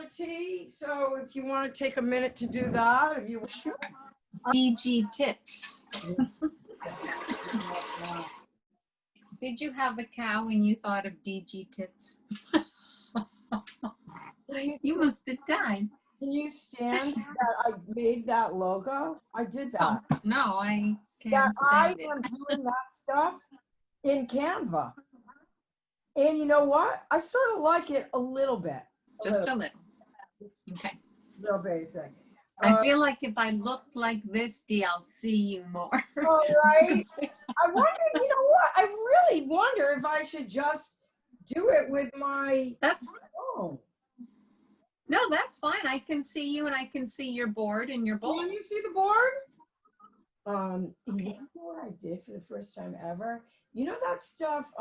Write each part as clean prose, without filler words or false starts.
tea, so if you want to take a minute to do that, if you Sure. DG tips. Did you have a cow when you thought of DG tips? You must have died. Can you stand that I made that logo? I did that. Oh, no, I That can't I stand it. am doing that stuff in Canva. And you know what? I sort of like it a little bit. Just a little. Okay. Real basic. I feel like if I looked like this, Dee, I'll see you more. All right. I wonder, you know what? I really wonder if I should just do it with my phone. No, that's fine. I can see you and I can see your board and your bowl. Can you see the board? You know what I did for the first time ever? You know that stuff,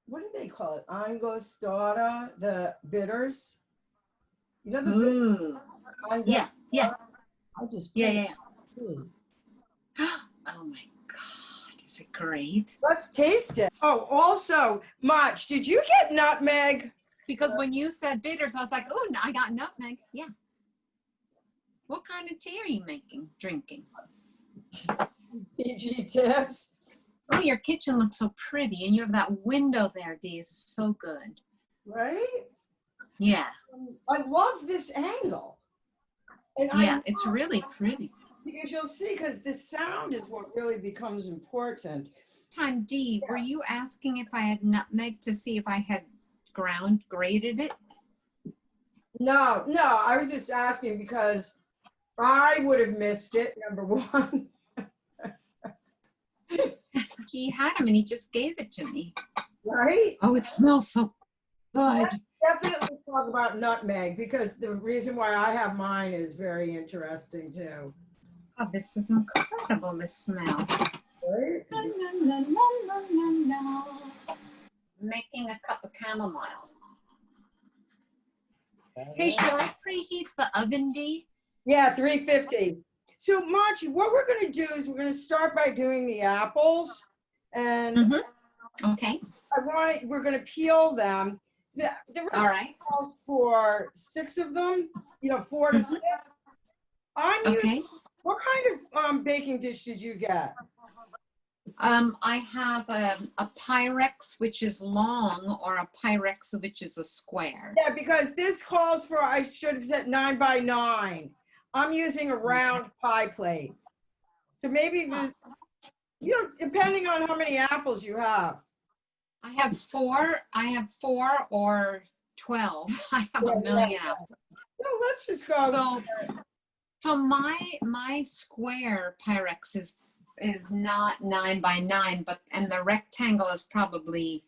what do they call it? Angostura, the bitters. You know the Ooh. Yeah, yeah. I just yeah. Oh my God, is it great? Let's taste it. Oh, also, Mach, did you get nutmeg? Because when you said bitters, I was like, oh, I got nutmeg. Yeah. What kind of tea are you drinking? DG tips. Oh, your kitchen looks so pretty, and you have that window there, Dee. Is so good. Right? Yeah. I love this angle. And yeah, it's really pretty. Because you'll see, because the sound is what really becomes important. Dee, were you asking if I had nutmeg to see if I had grated it? No, I was just asking because I would have missed it, number one. He had them and he just gave it to me. Right? Oh, it smells so good. Let's definitely talk about nutmeg because the reason why I have mine is very interesting too. Oh, this is incredible, this smell. Right? La, la, la, la, la, la. Making a cup of chamomile. Hey, should I preheat the oven, Dee? Yeah, 350. So, Machi, what we're going to do is we're going to start by doing the apples. And okay. We're going to peel them. The recipe calls for 6 of them, 4 to 6. I'm using, what kind of baking dish did you get? I have a Pyrex, which is long, or a Pyrex, which is a square. Yeah, because this calls for, I should have said 9 by 9. I'm using a round pie plate. So maybe, depending on how many apples you have. I have 4 or 12. I have a million apples. No, let's just go. So my square Pyrex is not 9 by 9, and the rectangle is probably,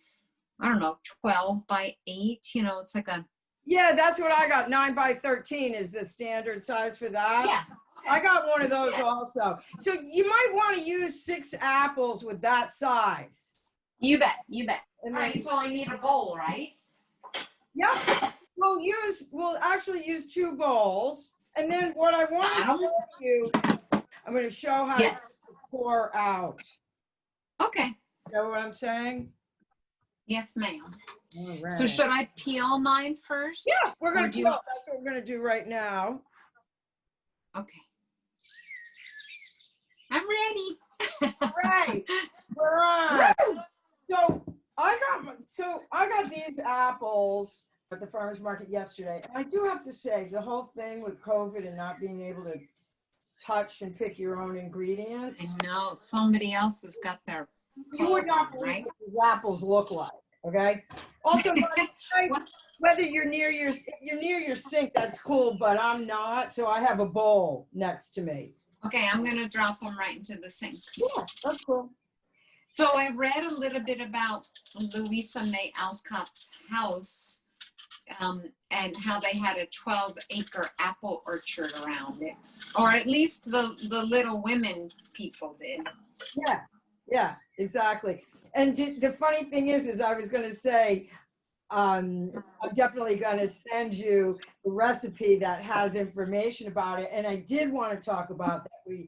I don't know, 12 by 8. It's like a. Yeah, that's what I got. 9 by 13 is the standard size for that. Yeah. I got one of those also. So you might want to use 6 apples with that size. You bet. And all right, so I need a bowl, right? Yep. We'll actually use 2 bowls. And then what I want to show you, I'm going to show how to pour out. Okay. You know what I'm saying? Yes, ma'am. All right. So should I peel mine first? Yeah, we're going to peel. That's what we're going to do right now. Okay. I'm ready. Right. We're on. So I got these apples at the farmer's market yesterday. And I do have to say, the whole thing with COVID and not being able to touch and pick your own ingredients. I know somebody else has got their. You would not believe what these apples look like. Okay. Also, whether you're near your sink, that's cool, but I'm not. So I have a bowl next to me. Okay, I'm gonna drop them right into the sink. Yeah, that's cool. So I read a little bit about Louisa May Alcott's house, and how they had a 12-acre apple orchard around it, or at least the Little Women people did. Yeah, exactly. And the funny thing is I was going to say, I'm definitely going to send you the recipe that has information about it. And I did want to talk about that.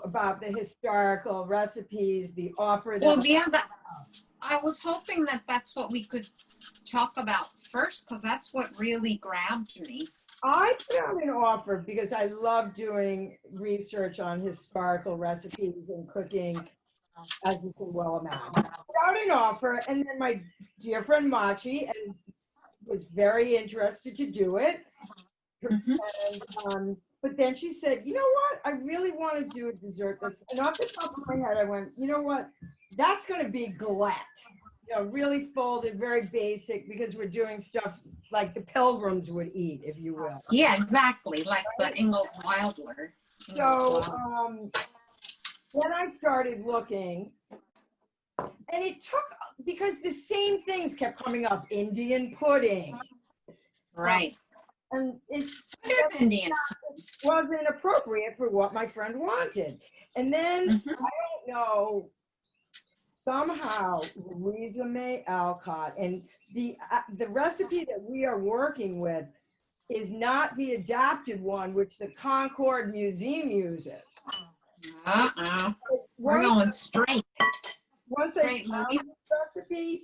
About the historical recipes, the offer. Well, yeah, I was hoping that that's what we could talk about first, because that's what really grabbed me. I put out an offer because I love doing research on historical recipes and cooking, as you can well imagine. I put out an offer, and then my dear friend Machi and was very interested to do it. Mhm. And, but then she said, you know what? I really want to do a dessert that's, and off the top of my head, I went, you know what? That's going to be galette. You know, really folded, very basic, because we're doing stuff like the pilgrims would eat, if you will. Yeah, exactly, like the Ingalls Wilder. So then I started looking, and it took, because the same things kept coming up, Indian pudding. Right. And it What is Indian? wasn't appropriate for what my friend wanted. And then, I don't know, somehow Louisa May Alcott, and the recipe that we are working with is not the adapted one, which the Concord Museum uses. We're going straight. Once I found the recipe,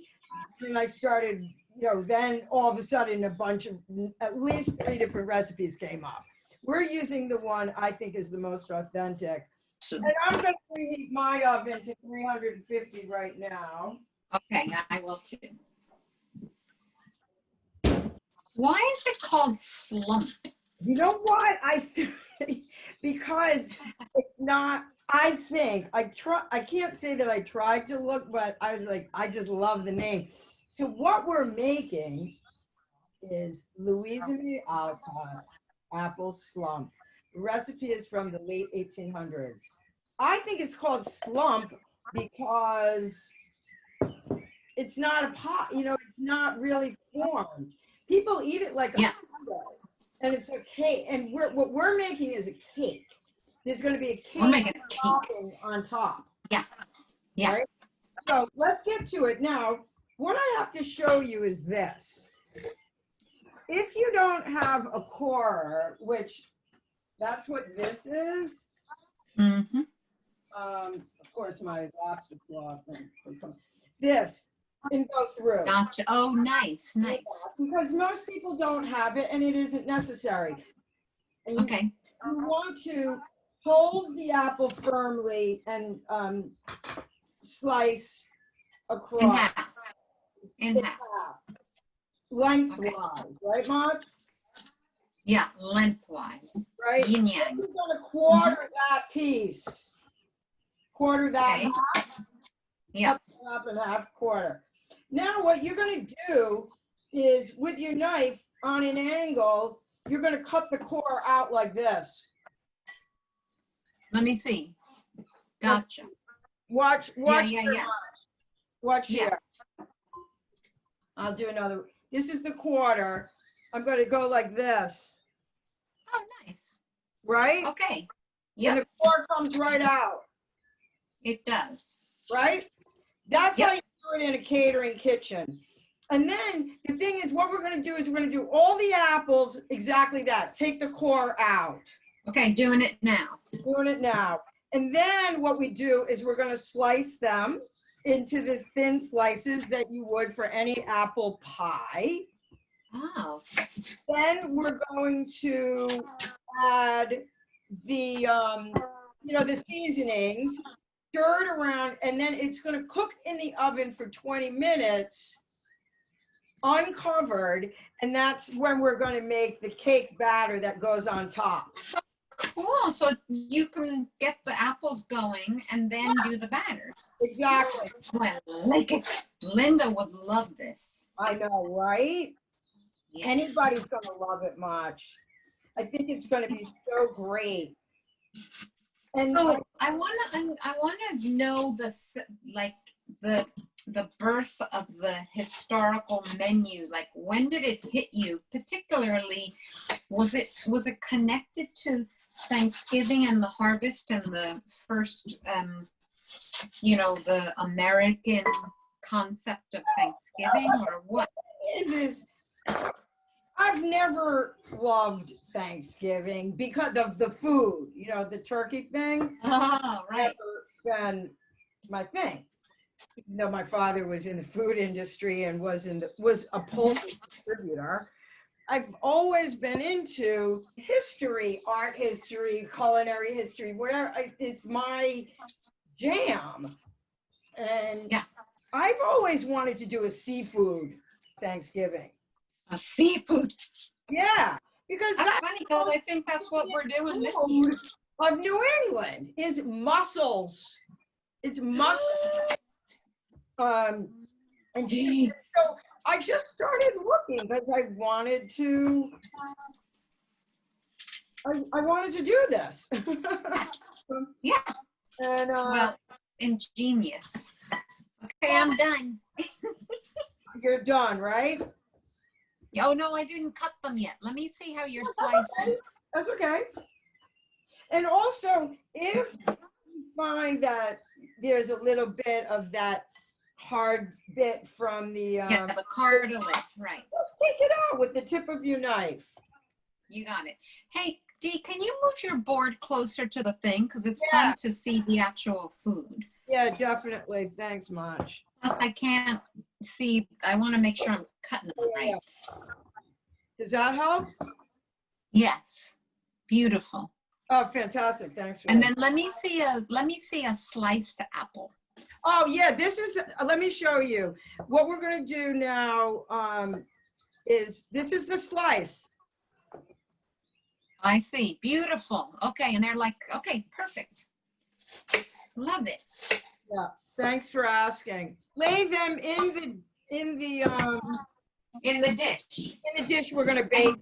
and I started, you know, then all of a sudden a bunch of, at least 3 different recipes came up. We're using the one I think is the most authentic. And I'm going to preheat my oven to 350 right now. Okay, I will too. Why is it called slump? You know what? Because it's not, I think, I can't say that I tried to look, but I was like, I just love the name. So what we're making is Louisa May Alcott's apple slump. The recipe is from the late 1800s. I think it's called slump because it's not a pot, you know, it's not really formed. People eat it like a sundae, and it's a cake. And what we're making is a cake. There's going to be a cake topping on top. Yeah, yeah. Right? So let's get to it. Now, what I have to show you is this. If you don't have a core, which that's what this is. Mm-hmm. Of course, my lobster claw thing. This can go through. Gotcha. Oh, nice, nice. Because most people don't have it, and it isn't necessary. And Okay. You want to hold the apple firmly and slice across. In half. In half. Lengthwise, Okay. right, Mark? Yeah, lengthwise. Right? Yin yang. You're going to quarter that piece. Quarter that half. Yeah. Half and half, quarter. Now what you're going to do is with your knife on an angle, you're going to cut the core out like this. Let me see. Gotcha. Watch. Yeah. Watch here. I'll do another. This is the quarter. I'm going to go like this. Oh, nice. Right? Okay. Yeah. And the core comes right out. It does. Right? That's how you do it in a catering kitchen. And then the thing is, what we're going to do is we're going to do all the apples exactly that. Take the core out. Okay, doing it now. Doing it now. And then what we do is we're going to slice them into the thin slices that you would for any apple pie. Oh. Then we're going to add the, the seasonings, stir it around, and then it's going to cook in the oven for 20 minutes, uncovered, and that's when we're going to make the cake batter that goes on top. Cool. So you can get the apples going and then do the batter. Exactly. Well, Linda would love this. I know, right? Yeah. Anybody's going to love it much. I think it's going to be so great. And so I want to know the birth of the historical menu. Like, when did it hit you? Particularly, was it connected to Thanksgiving and the harvest and the first, the American concept of Thanksgiving, or what? I've never loved Thanksgiving because of the food, the turkey thing. Oh, right. Never been my thing. Even though my father was in the food industry and was a poultry distributor, I've always been into history, art history, culinary history, whatever. It's my jam. And Yeah. I've always wanted to do a seafood Thanksgiving. A seafood. Yeah, because That's funny because I think that's what we're doing this year. Of New England is mussels. It's mussels. And so I just started looking because I wanted to. I wanted to do this. Yeah. And Well, it's ingenious. Okay, I'm done. you're done, right? Oh no, I didn't cut them yet. Let me see how you're slicing. That's okay. And also, if you find that there's a little bit of that hard bit from the Yeah, the cartilage, right. let's take it out with the tip of your knife. You got it. Hey, Dee, can you move your board closer to the thing? Because it's Yeah. fun to see the actual food. Yeah, definitely. Thanks much. Plus, I can't see. I want to make sure I'm cutting them right. Does that help? Yes. Beautiful. Oh, fantastic. Thanks. And then let me see a sliced apple. Oh, yeah, this is, let me show you. What we're going to do now is, this is the slice. I see. Beautiful. Okay, and they're like, okay, perfect. Love it. Yeah, thanks for asking. Lay them in the dish we're going to bake in.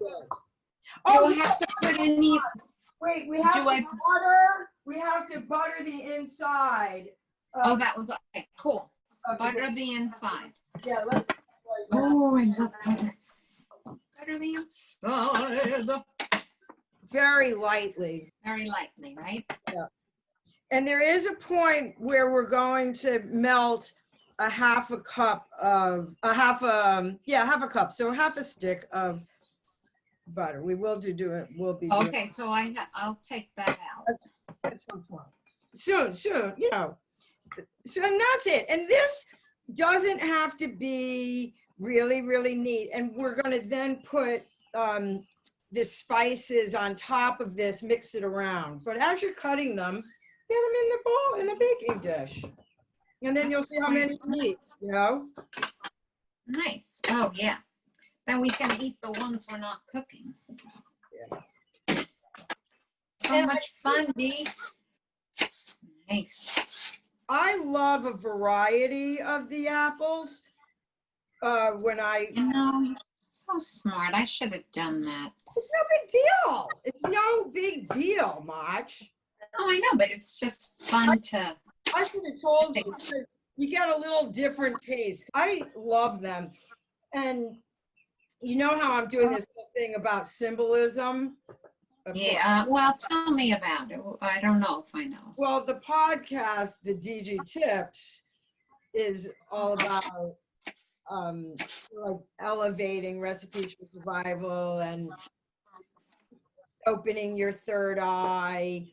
Oh, you have to put in the. Wait, we have to butter. We have to butter the inside. Oh, that was okay. Cool. Butter the inside. Yeah, let's. Oh, I love butter. Butter the inside. Very lightly. Very lightly, right? Yeah. And there is a point where we're going to melt a half a cup, so half a stick of butter. We will do it. We'll be. Okay, so I'll take that out. At some point. Soon, you know. So, and that's it. And this doesn't have to be really, really neat. And we're going to then put the spices on top of this, mix it around. But as you're cutting them, get them in the bowl, in the baking dish. And then you'll see how many you need, you know? Nice. Oh, yeah. Then we can eat the ones we're not cooking. Yeah. So much fun, Dee. Nice. I love a variety of the apples. So smart. I should have done that. It's no big deal. It's no big deal, Mach. Oh, I know, but it's just fun to. I should have told you, because you get a little different taste. I love them. And you know how I'm doing this whole thing about symbolism? Yeah, well, tell me about it. I don't know if I know. Well, the podcast, the DG Tips, is all about like elevating recipes for survival and opening your third eye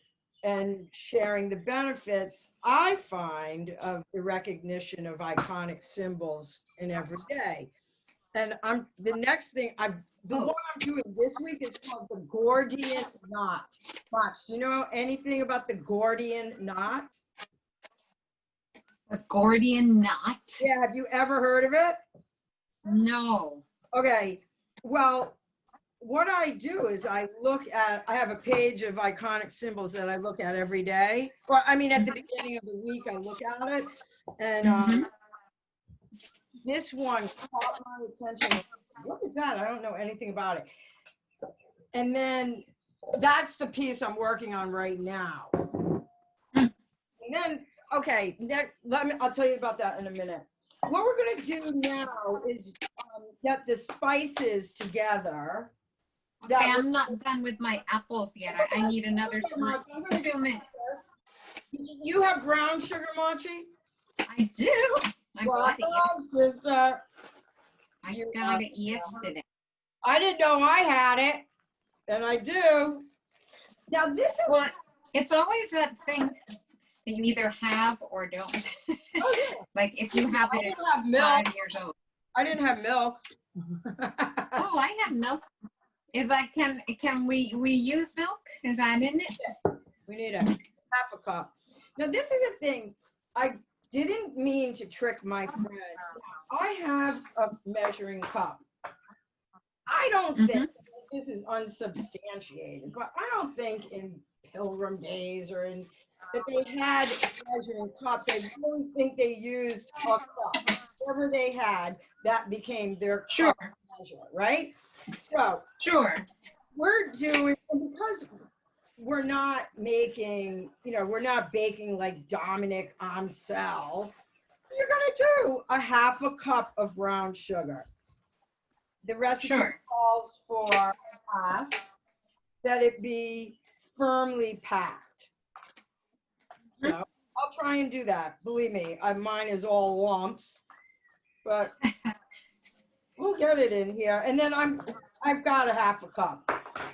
and sharing the benefits I find of the recognition of iconic symbols in every day. And the one I'm doing this week is called the Gordian Knot. Mach, do you know anything about the Gordian Knot? The Gordian Knot? Yeah, have you ever heard of it? No. Okay, well, what I do is I have a page of iconic symbols that I look at every day. Well, I mean, at the beginning of the week, I look at it. And this one caught my attention. What is that? I don't know anything about it. And then that's the piece I'm working on right now. And then, okay, I'll tell you about that in a minute. What we're going to do now is get the spices together. Okay, I'm not done with my apples yet. I need another 2 minutes. You have brown sugar, Machi? I do. I got it. Sister. I got it yesterday. I didn't know I had it, and I do. Now this is. Well, it's always that thing. that you either have or don't. Oh, yeah. Like if you have I it, didn't it's have milk. 5 years old. I didn't have milk. Oh, I have milk. Is that, can we use milk? Is that in it? We need a half a cup. Now, this is a thing. I didn't mean to trick my friends. I have a measuring cup. I don't think this is unsubstantiated, but I don't think in Pilgrim days or in that they had measuring cups. I really think they used a cup. Whatever they had, that became their cup measure, right? So we're doing, because we're not making, we're not baking like Dominic on sale. You're gonna do a half a cup of brown sugar. The recipe calls for that it be firmly packed. So I'll try and do that. Believe me, mine is all lumps, but we'll get it in here. And then I've got a half a cup.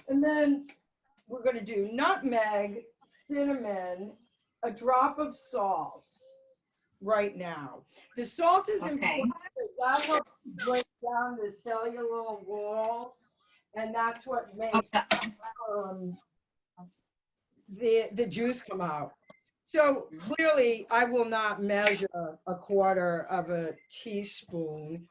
And then we're gonna do nutmeg, cinnamon, a drop of salt right now. The salt is important because that helps break down the cellular walls, and that's what makes the juice come out. So clearly, I will not measure a quarter of a teaspoon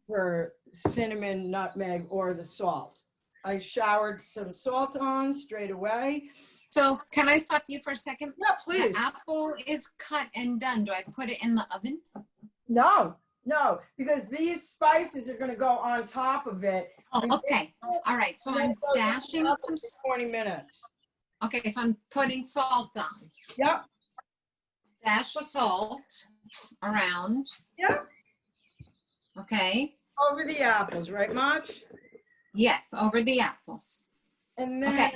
for cinnamon, nutmeg, or the salt. I showered some salt on straight away. So can I stop you for a second? Yeah, please. The apple is cut and done. Do I put it in the oven? No, because these spices are going to go on top of it. Oh, okay. All right. So I'm dashing some. 20 minutes. Okay, so I'm putting salt on. Yep. Dash the salt around. Yep. Okay. Over the apples, right, Mach? Yes, over the apples. And then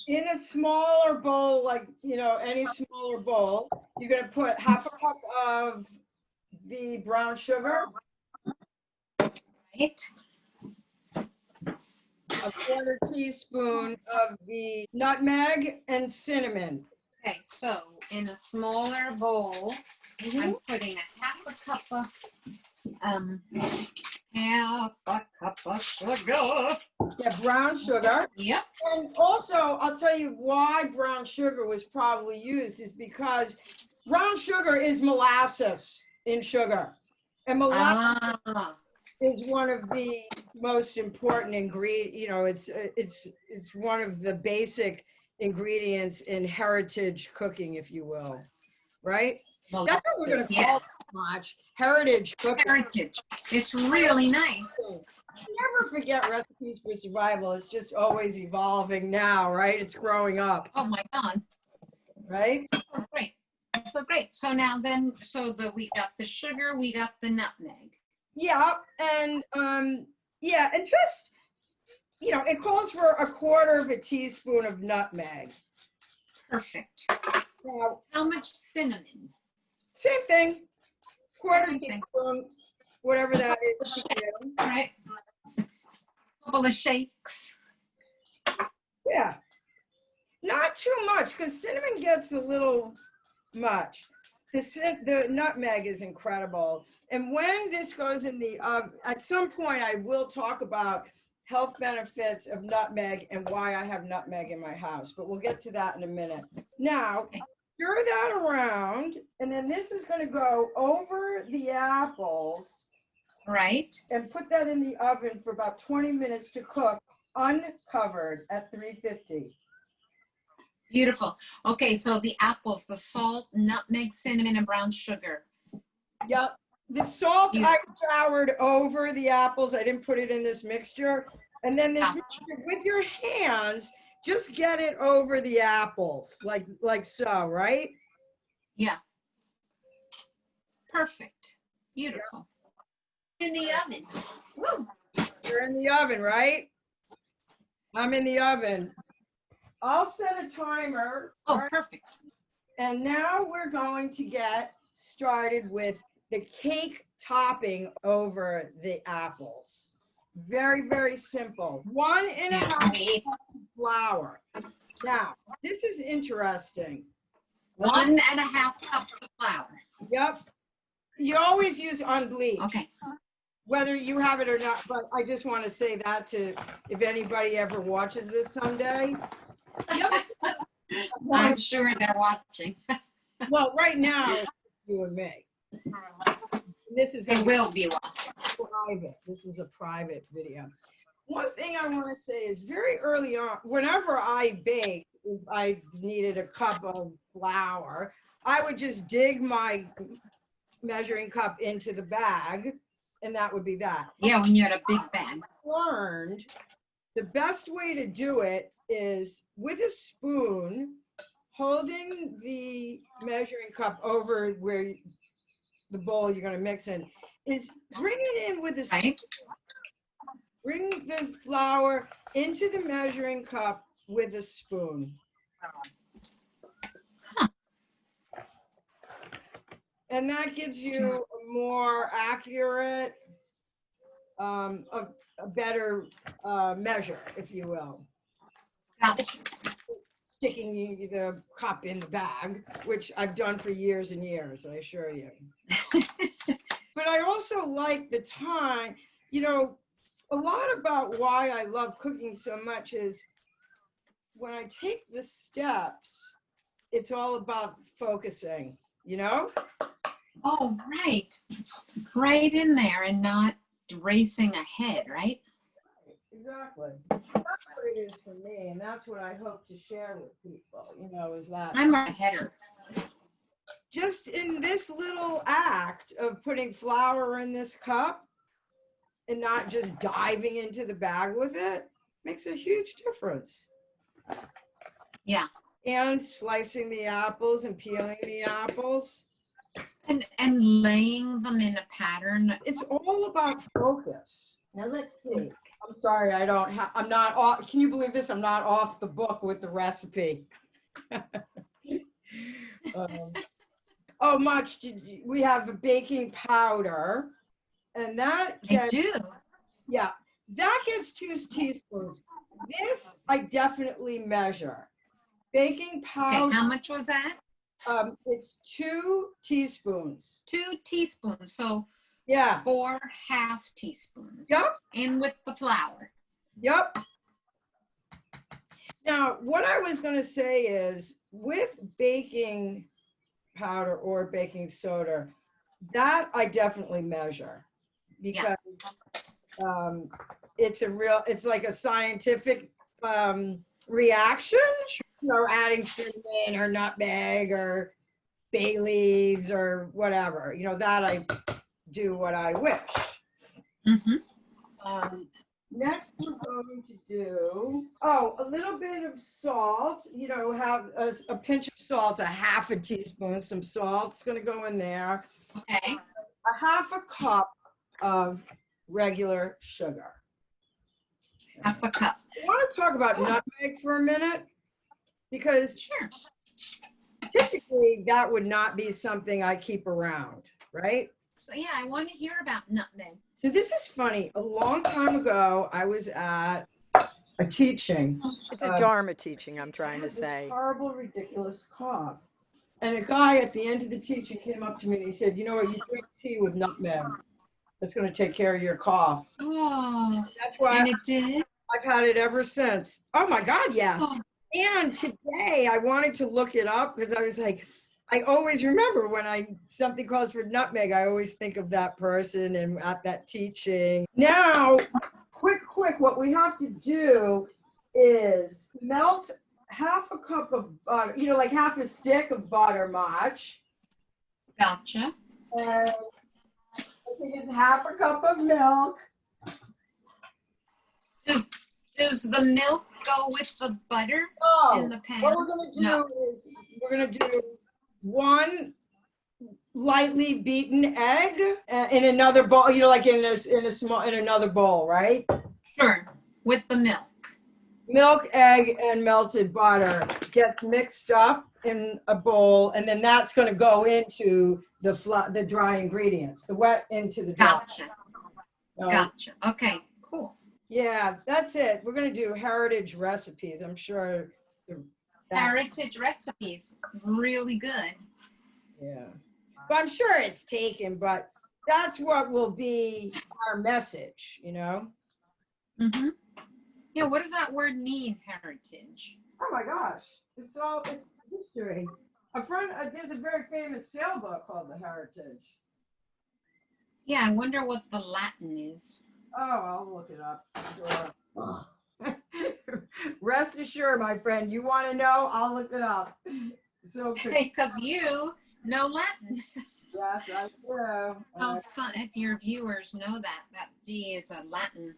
in a smaller bowl, like, any smaller bowl, you're going to put half a cup of the brown sugar. Right. A quarter teaspoon of the nutmeg and cinnamon. Okay, so in a smaller bowl, I'm putting a half a cup of sugar. Yeah, brown sugar. Yep. And also, I'll tell you why brown sugar was probably used is because brown sugar is molasses in sugar. And molasses is one of the most important ingredients, it's one of the basic ingredients in heritage cooking, if you will, right? Well, that's what we're going to call it, Mach. Heritage cooking. Heritage. It's really nice. Never forget recipes for survival. It's just always evolving now, right? It's growing up. Oh my God. Right? So great. So great. So now then, we got the sugar, we got the nutmeg. Yeah, and and just, it calls for a quarter of a teaspoon of nutmeg. Perfect. Now, how much cinnamon? Same thing. Quarter teaspoon, whatever that is. Right. A couple of shakes. Yeah. Not too much, because cinnamon gets a little much. The nutmeg is incredible. And when this goes in the oven, at some point I will talk about health benefits of nutmeg and why I have nutmeg in my house, but we'll get to that in a minute. Now, stir that around, and then this is going to go over the apples. Right. And put that in the oven for about 20 minutes to cook, uncovered at 350. Beautiful. Okay, so the apples, the salt, nutmeg, cinnamon, and brown sugar. Yep. The salt I soured over the apples. I didn't put it in this mixture. And then this mixture, with your hands, just get it over the apples, like so, right? Yeah. Perfect. Beautiful. In the oven. Woo. You're in the oven, right? I'm in the oven. I'll set a timer. Oh, perfect. And now we're going to get started with the cake topping over the apples. Very, very simple. 1.5 cups of flour. Now, this is interesting. 1.5 cups of flour. Yep. You always use unbleached. Okay. Whether you have it or not, but I just want to say that to, if anybody ever watches this someday. Yep. I'm sure they're watching. Well, right now, it's you and me. This is They going will be watching. private. This is a private video. One thing I want to say is very early on, whenever I baked, if I needed a cup of flour, I would just dig my measuring cup into the bag, and that would be that. Yeah, when you had a big bag. Learned the best way to do it is with a spoon, holding the measuring cup over where the bowl you're going to mix in, is bring it in with a Right. bring the flour into the measuring cup with a spoon. Huh. And that gives you a more accurate, a better measure, if you will. Gotcha. Sticking the cup in the bag, which I've done for years and years, I assure you. But I also like the time, you know, a lot about why I love cooking so much is when I take the steps, it's all about focusing, you know? Oh, right. Right in there and not racing ahead, right? Exactly. That's what it is for me, and that's what I hope to share with people, you know, is that I'm a header. just in this little act of putting flour in this cup and not just diving into the bag with it makes a huge difference. Yeah. And slicing the apples and peeling the apples. And laying them in a pattern. It's all about focus. Now let's see. I'm sorry, I'm not off. Can you believe this? I'm not off the book with the recipe. Oh, we have a baking powder, and that I do. Yeah, that gets 2 teaspoons. This I definitely measure. Baking powder. Okay, how much was that? It's 2 teaspoons. 2 teaspoons. So Yeah. 4/2 teaspoons. Yep. In with the flour. Yep. Now, what I was going to say is with baking powder or baking soda, that I definitely measure because it's like a scientific reaction. You know, adding cinnamon or nutmeg or bay leaves or whatever. You know, that I do what I wish. Mm-hmm. Next, we're going to do, a little bit of salt. You know, have a pinch of salt, a 1/2 teaspoon, some salt's going to go in there. Okay. A 1/2 cup of regular sugar. 1/2 cup. I want to talk about nutmeg for a minute because Sure. typically that would not be something I keep around, right? So yeah, I want to hear about nutmeg. So this is funny. A long time ago, I was at a teaching. It's a Dharma teaching, I'm trying to This say. horrible, ridiculous cough. And a guy at the end of the teaching came up to me and he said, you know what, you drink tea with nutmeg. That's going to take care of your cough. Oh, That's why and it did? I've had it ever since. Oh my God, yes. Oh. And today I wanted to look it up because I was like, I always remember when something calls for nutmeg, I always think of that person and at that teaching. Now, quick, what we have to do is melt 1/2 cup of butter, you know, like 1/2 stick of butter, Mach. Gotcha. And I think it's 1/2 cup of milk. Does the milk go with the butter in the pan? What we're going to do is we're going to do 1 lightly beaten egg in another bowl, you know, like in another bowl, right? Sure, with the milk. Milk, egg, and melted butter gets mixed up in a bowl, and then that's going to go into the dry ingredients, the wet into the dry. Gotcha. Gotcha. Okay, cool. Yeah, that's it. We're going to do heritage recipes. I'm sure Heritage recipes, really good. Yeah. But I'm sure it's taken, but that's what will be our message, you know? Mm-hmm. Yeah, what does that word mean, heritage? Oh my gosh. It's history. There's a very famous sailboat called The Heritage. Yeah, I wonder what the Latin is. Oh, I'll look it up. Sure. Rest assured, my friend, you want to know? I'll look it up. So, Because you know Latin. yes, I do. If your viewers know that G is a Latin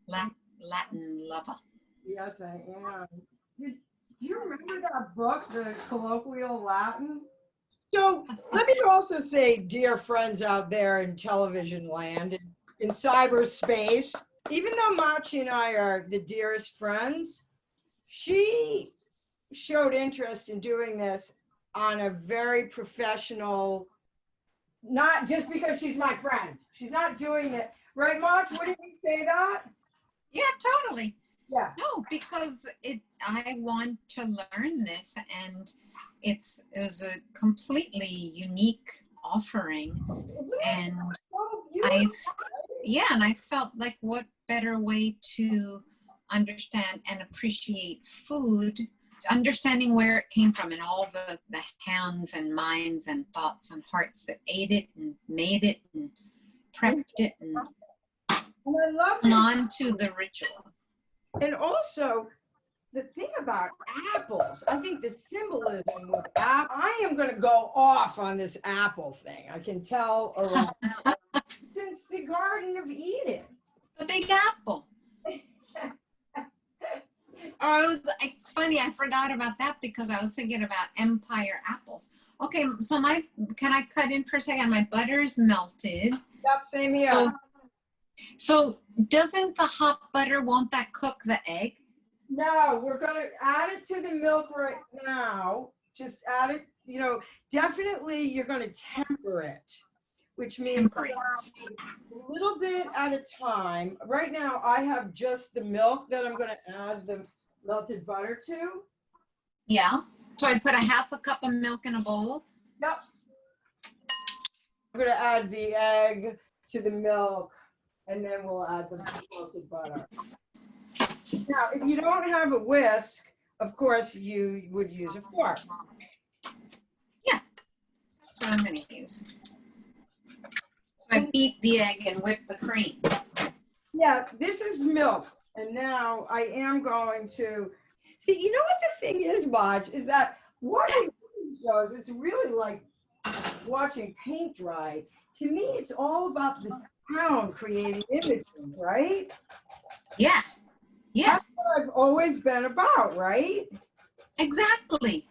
lover. Yes, I am. Do you remember that book, The Colloquial Latin? So let me also say, dear friends out there in television land, in cyberspace, even though Machi and I are the dearest friends, she showed interest in doing this on a very professional, not just because she's my friend. She's not doing it. Right, Mach? What did you say that? Yeah, totally. Yeah. No, because I want to learn this, and it was a completely unique offering. And I felt like what better way to understand and appreciate food, understanding where it came from and all the hands and minds and thoughts and hearts that ate it and made it and prepped it and I love on to the ritual. And also, the thing about apples, I think the symbolism with apples, I am going to go off on this apple thing. I can tell around since the Garden of Eden. The Big Apple. It's funny, I forgot about that because I was thinking about Empire apples. Okay, so can I cut in for a second? My butter's melted. Yep, same here. So doesn't the hot butter, won't that cook the egg? No, we're going to add it to the milk right now. Just add it, definitely you're going to temper it, which means a little bit at a time. Right now, I have just the milk that I'm going to add the melted butter to. Yeah. So I put a half a cup of milk in a bowl? Yep. I'm going to add the egg to the milk, and then we'll add the melted butter. Now, if you don't have a whisk, of course, you would use a fork. Yeah, that's what I'm going to use. I beat the egg and whip the cream. Yeah, this is milk. And now I am going to, see, you know what the thing is, Maj, is that watching shows, it's really like watching paint dry. To me, it's all about the sound creating images, right? Yeah. Yeah. That's what I've always been about, right? Exactly.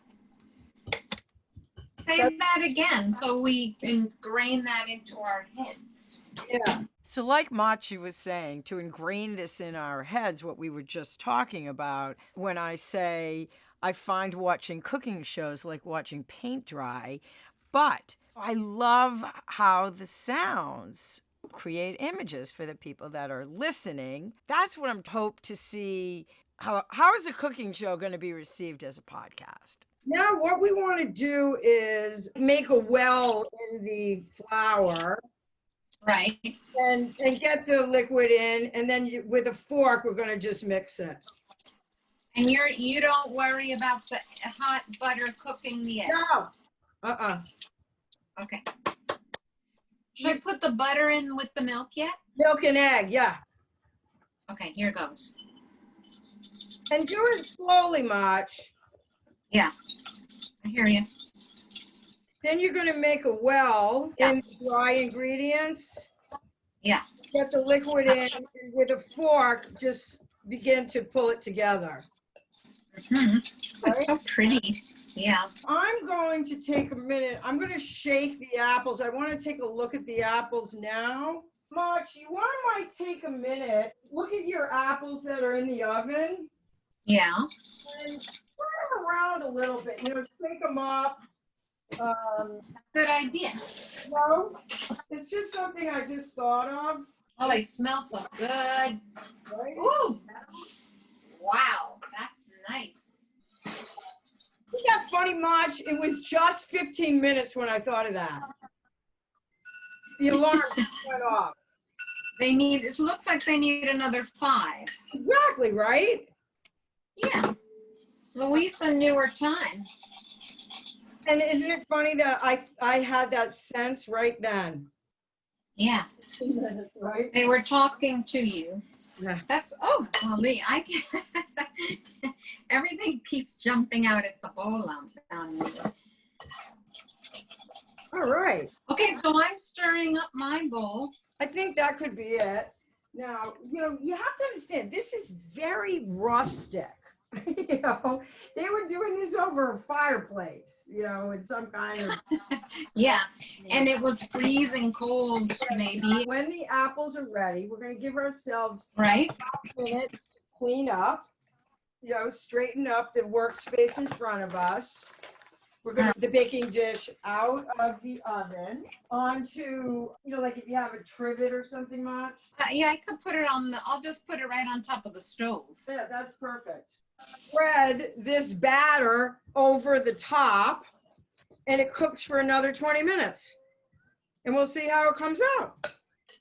Say that again so we ingrain that into our heads. Yeah. So like Machi was saying, to ingrain this in our heads, what we were just talking about, when I say I find watching cooking shows like watching paint dry, but I love how the sounds create images for the people that are listening. That's what I'm hoping to see. How is a cooking show going to be received as a podcast? Now what we want to do is make a well in the flour. Right. And get the liquid in, and then with a fork, we're going to just mix it. And you don't worry about the hot butter cooking the egg? No. Okay. Should I put the butter in with the milk yet? Milk and egg, yeah. Okay, here goes. And do it slowly, Mach. Yeah, I hear you. Then you're going to make a well in the dry ingredients. Yeah. Get the liquid in, and with a fork, just begin to pull it together. Mm-hmm. It's so pretty. Yeah. I'm going to take a minute. I'm going to shake the apples. I want to take a look at the apples now. Mach, you might take a minute. Look at your apples that are in the oven. Yeah. And turn them around a little bit. Shake them up. Good idea. No, it's just something I just thought of. Oh, they smell so good. Right? Ooh. Wow, that's nice. Mach, it was just 15 minutes when I thought of that. The alarm went off. It looks like they need another 5. Exactly, right? Yeah. Louisa knew her time. And isn't it funny that I had that sense right then? Yeah. Right? They were talking to you. Yeah. Golly, everything keeps jumping out at the bowl down there. All right. Okay, so I'm stirring up my bowl. I think that could be it. Now, you have to understand, this is very rustic. They were doing this over a fireplace, in some kind of. Yeah, and it was freezing cold, maybe. When the apples are ready, we're going to give ourselves right 5 minutes to clean up, straighten up the workspace in front of us. We're going to put the baking dish out of the oven onto, like if you have a trivet or something, Mach. Yeah, I could put it I'll just put it right on top of the stove. Yeah, that's perfect. Spread this batter over the top and it cooks for another 20 minutes. And we'll see how it comes out.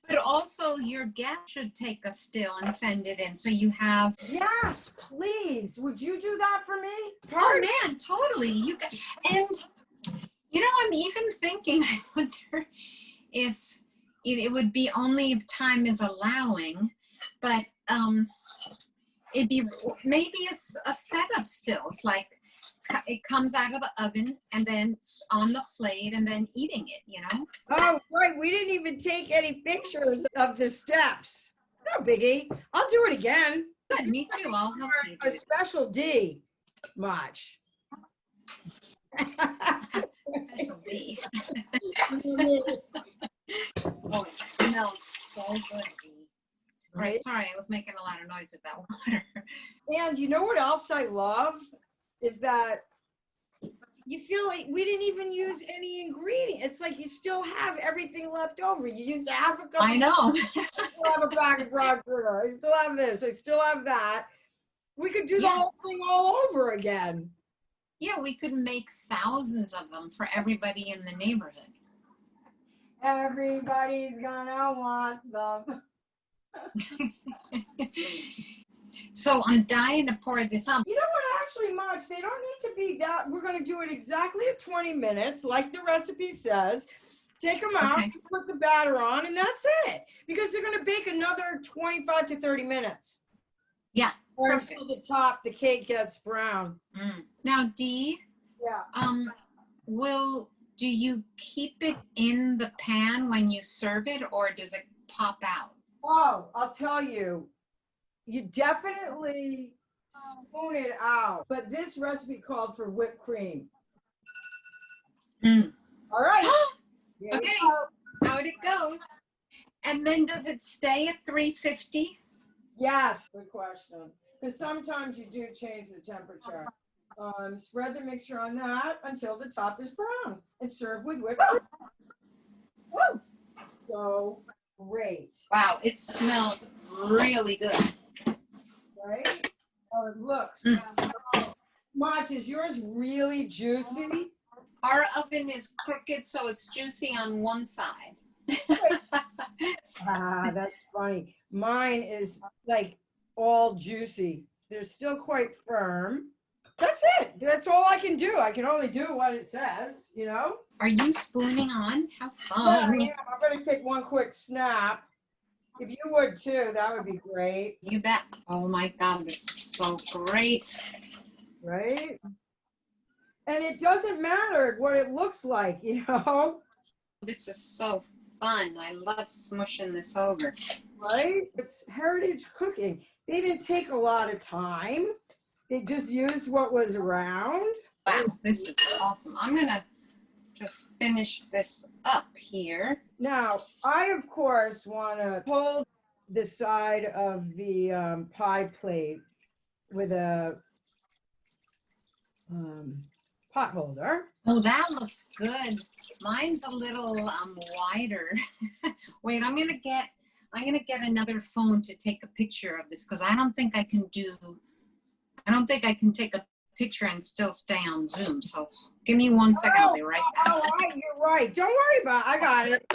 But also your guest should take a still and send it in so you have. Yes, please. Would you do that for me? Oh man, totally. And I'm even thinking, I wonder if it would be only if time is allowing, but it'd be maybe a set of stills, like it comes out of the oven and then it's on the plate and then eating it, Oh, right. We didn't even take any pictures of the steps. No biggie. I'll do it again. Good, me too. I'll help you. A special D, Mach. Special D. Oh, it smells so good, D. Right. Sorry, I was making a lot of noise with that water. And you know what else I love is that you feel like we didn't even use any ingredient. It's like you still have everything left over. You used half a cup. I know. I still have a bag of brown sugar. I still have this. I still have that. We could do the whole thing all over again. Yeah, we could make thousands of them for everybody in the neighborhood. Everybody's gonna want them. So I'm dying to pour this up. You know what, actually, Mach, they don't need to be that. We're going to do it exactly at 20 minutes, like the recipe says. Take them out, Okay. put the batter on, and that's it. Because they're going to bake another 25 to 30 minutes. Yeah, Or perfect. until the cake gets brown. Now, Dee, Yeah. do you keep it in the pan when you serve it, or does it pop out? Oh, I'll tell you. You definitely spoon it out. But this recipe called for whipped cream. All right. Okay, out it goes. And then does it stay at 350? Yes, good question. Because sometimes you do change the temperature. Spread the mixture on that until the top is brown and serve with whipped cream. Woo! So great. Wow, it smells really good. Right? Oh, it looks. Mach, is yours really juicy? Our oven is crooked, so it's juicy on one side. That's funny. Mine is like all juicy. They're still quite firm. That's it. That's all I can do. I can only do what it says, Are you spooning on? How fun. Yeah, I'm going to take one quick snap. If you would too, that would be great. You bet. Oh my God, this is so great. Right? And it doesn't matter what it looks like, This is so fun. I love smushing this over. Right? It's heritage cooking. They didn't take a lot of time. They just used what was around. Wow, this is awesome. I'm going to just finish this up here. Now, I, of course, want to hold the side of the pie plate with a pot holder. Oh, that looks good. Mine's a little wider. Wait, I'm gonna get another phone to take a picture of this because I don't think I can take a picture and still stay on Zoom. So give me 1 second. I'll be right back. Oh, you're right. Don't worry about it. I got it.